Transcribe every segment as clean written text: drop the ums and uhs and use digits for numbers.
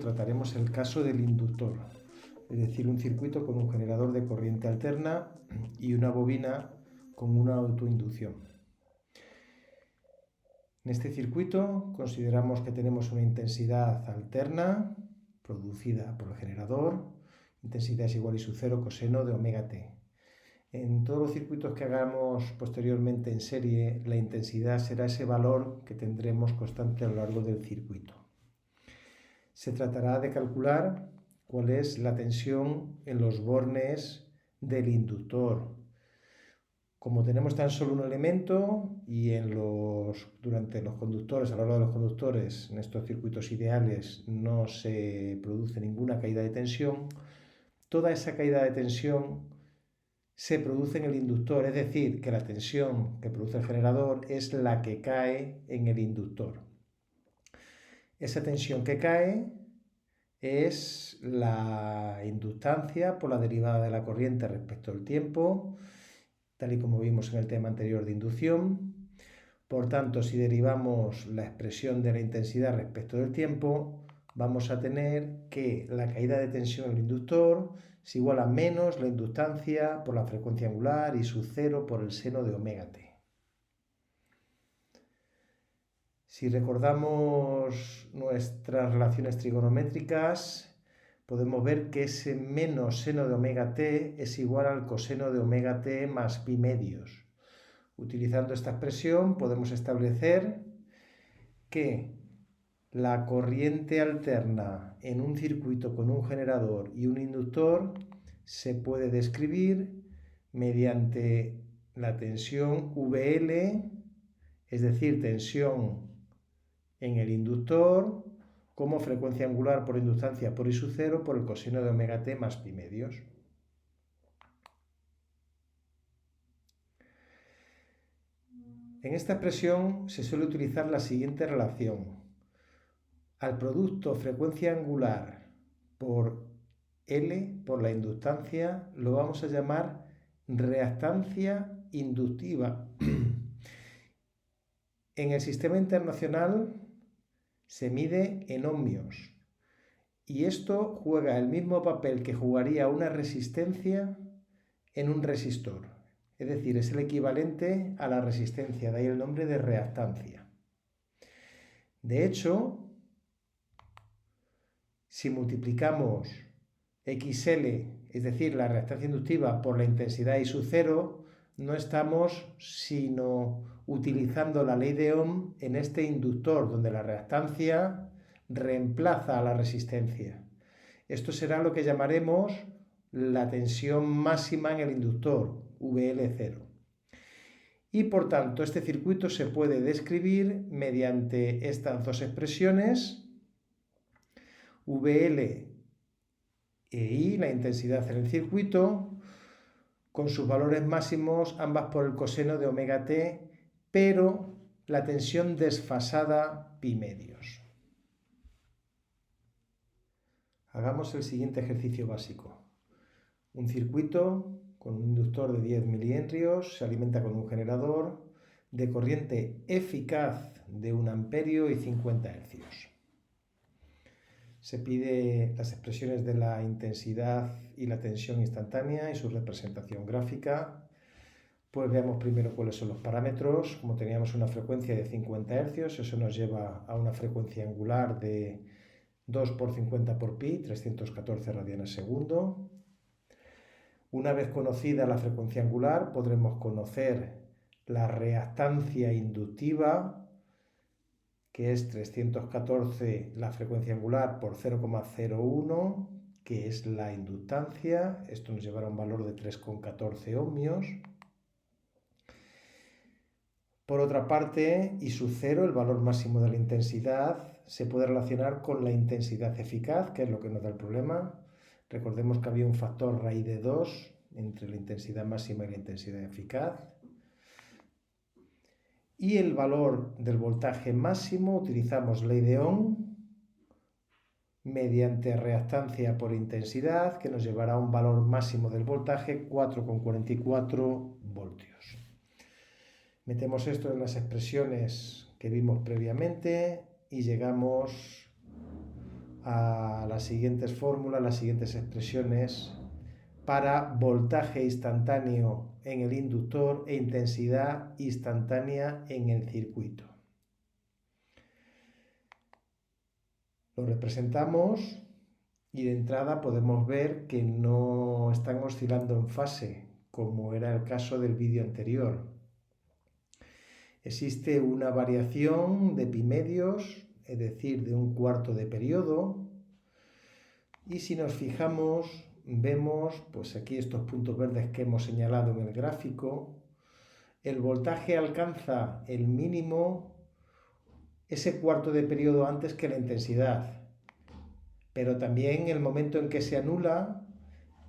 trataremos el caso del inductor, es decir, un circuito con un generador de corriente alterna y una bobina con una autoinducción. En este circuito consideramos que tenemos una intensidad alterna producida por el generador. Intensidad es igual a I sub 0 coseno de omega t. En todos los circuitos que hagamos posteriormente en serie, la intensidad será ese valor que tendremos constante a lo largo del circuito. Se tratará de calcular cuál es la tensión en los bornes del inductor. Como tenemos tan solo un elemento y durante los conductores, a lo largo de los conductores, en estos circuitos ideales no se produce ninguna caída de tensión, toda esa caída de tensión se produce en el inductor, es decir, que la tensión que produce el generador es la que cae en el inductor. Esa tensión que cae es la inductancia por la derivada de la corriente respecto al tiempo, tal y como vimos en el tema anterior de inducción. Por tanto, si derivamos la expresión de la intensidad respecto del tiempo, vamos a tener que la caída de tensión en el inductor es igual a menos la inductancia por la frecuencia angular I sub 0 por el seno de omega t. Si recordamos nuestras relaciones trigonométricas, podemos ver que ese menos seno de omega t es igual al coseno de omega t más pi medios. Utilizando esta expresión podemos establecer que la corriente alterna en un circuito con un generador y un inductor se puede describir mediante la tensión VL, es decir, tensión en el inductor, como frecuencia angular por inductancia por I sub 0 por el coseno de omega t más pi medios. En esta expresión se suele utilizar la siguiente relación. Al producto frecuencia angular por L, por la inductancia, lo vamos a llamar reactancia inductiva. En el sistema internacional se mide en ohmios y esto juega el mismo papel que jugaría una resistencia en un resistor. Es decir, es el equivalente a la resistencia, de ahí el nombre de reactancia. De hecho, si multiplicamos XL, es decir, la reactancia inductiva, por la intensidad I sub 0, no estamos sino utilizando la ley de Ohm en este inductor, donde la reactancia reemplaza a la resistencia. Esto será lo que llamaremos la tensión máxima en el inductor, VL0. Y por tanto, este circuito se puede describir mediante estas dos expresiones, VL e I, la intensidad en el circuito, con sus valores máximos, ambas por el coseno de omega t, pero la tensión desfasada pi medios. Hagamos el siguiente ejercicio básico. Un circuito con un inductor de 10 milihenrios se alimenta con un generador de corriente eficaz de 1 amperio y 50 hercios. Se pide las expresiones de la intensidad y la tensión instantánea y su representación gráfica. Pues veamos primero cuáles son los parámetros. Como teníamos una frecuencia de 50 Hz, eso nos lleva a una frecuencia angular de 2 por 50 por pi, 314 radianes segundo. Una vez conocida la frecuencia angular, podremos conocer la reactancia inductiva, que es 314 la frecuencia angular por 0,01, que es la inductancia. Esto nos llevará a un valor de 3,14 ohmios. Por otra parte, I sub 0, el valor máximo de la intensidad, se puede relacionar con la intensidad eficaz, que es lo que nos da el problema. Recordemos que había un factor raíz de 2 entre la intensidad máxima y la intensidad eficaz. Y el valor del voltaje máximo, utilizamos ley de Ohm mediante reactancia por intensidad, que nos llevará a un valor máximo del voltaje 4,44 voltios. Metemos esto en las expresiones que vimos previamente y llegamos a las siguientes fórmulas, las siguientes expresiones para voltaje instantáneo en el inductor e intensidad instantánea en el circuito. Lo representamos y de entrada podemos ver que no están oscilando en fase, como era el caso del vídeo anterior. Existe una variación de pi medios, es decir, de un cuarto de periodo, y si nos fijamos, vemos, pues aquí estos puntos verdes que hemos señalado en el gráfico, el voltaje alcanza el mínimo ese cuarto de periodo antes que la intensidad, pero también el momento en que se anula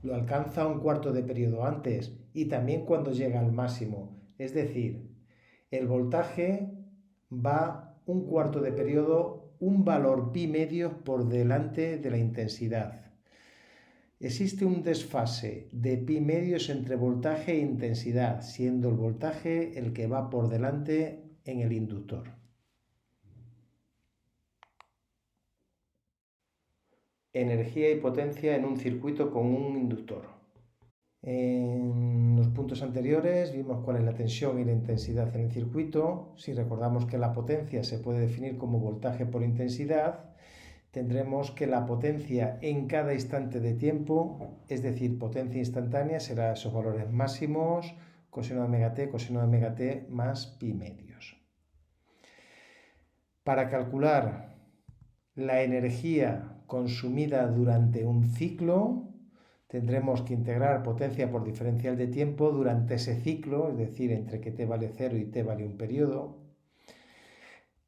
lo alcanza un cuarto de periodo antes y también cuando llega al máximo, es decir, el voltaje va un cuarto de periodo, un valor pi medios por delante de la intensidad. Existe un desfase de pi medios entre voltaje e intensidad, siendo el voltaje el que va por delante en el inductor. Energía y potencia en un circuito con un inductor. En los puntos anteriores vimos cuál es la tensión y la intensidad en el circuito. Si recordamos que la potencia se puede definir como voltaje por intensidad, tendremos que la potencia en cada instante de tiempo, es decir, potencia instantánea, será esos valores máximos, coseno de omega t más pi medios. Para calcular la energía consumida durante un ciclo, tendremos que integrar potencia por diferencial de tiempo durante ese ciclo, es decir, entre que t vale 0 y t vale un periodo.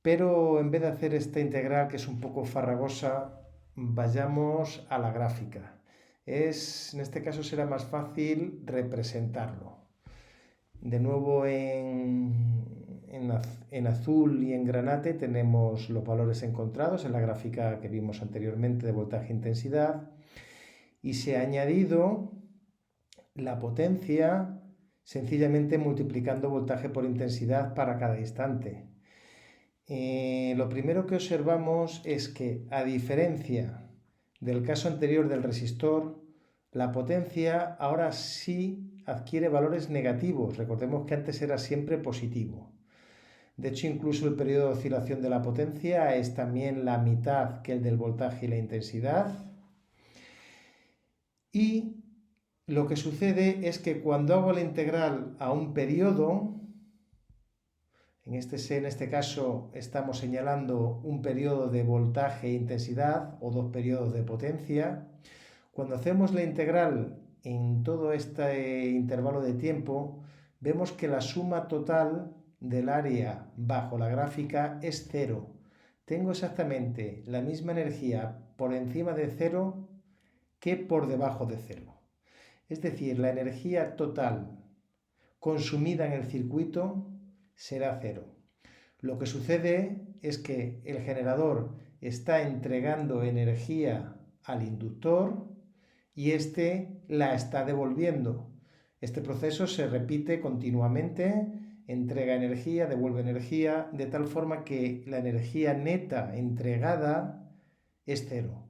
Pero en vez de hacer esta integral, que es un poco farragosa, vayamos a la gráfica. En este caso será más fácil representarlo. De nuevo en azul y en granate tenemos los valores encontrados en la gráfica que vimos anteriormente de voltaje e intensidad. Y se ha añadido la potencia sencillamente multiplicando voltaje por intensidad para cada instante. Lo primero que observamos es que, a diferencia del caso anterior del resistor, la potencia ahora sí adquiere valores negativos. Recordemos que antes era siempre positivo. De hecho, incluso el periodo de oscilación de la potencia es también la mitad que el del voltaje y la intensidad. Y lo que sucede es que cuando hago la integral a un periodo, en este caso estamos señalando un periodo de voltaje e intensidad o dos periodos de potencia, cuando hacemos la integral en todo este intervalo de tiempo, vemos que la suma total del área bajo la gráfica es cero. Tengo exactamente la misma energía por encima de cero que por debajo de cero. Es decir, la energía total consumida en el circuito será cero. Lo que sucede es que el generador está entregando energía al inductor y éste la está devolviendo. Este proceso se repite continuamente, entrega energía, devuelve energía, de tal forma que la energía neta entregada es cero.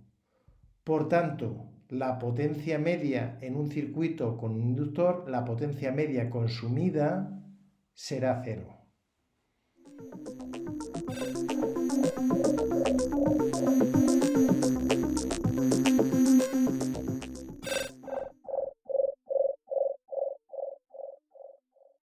Por tanto, la potencia media en un circuito con un inductor, la potencia media consumida será cero.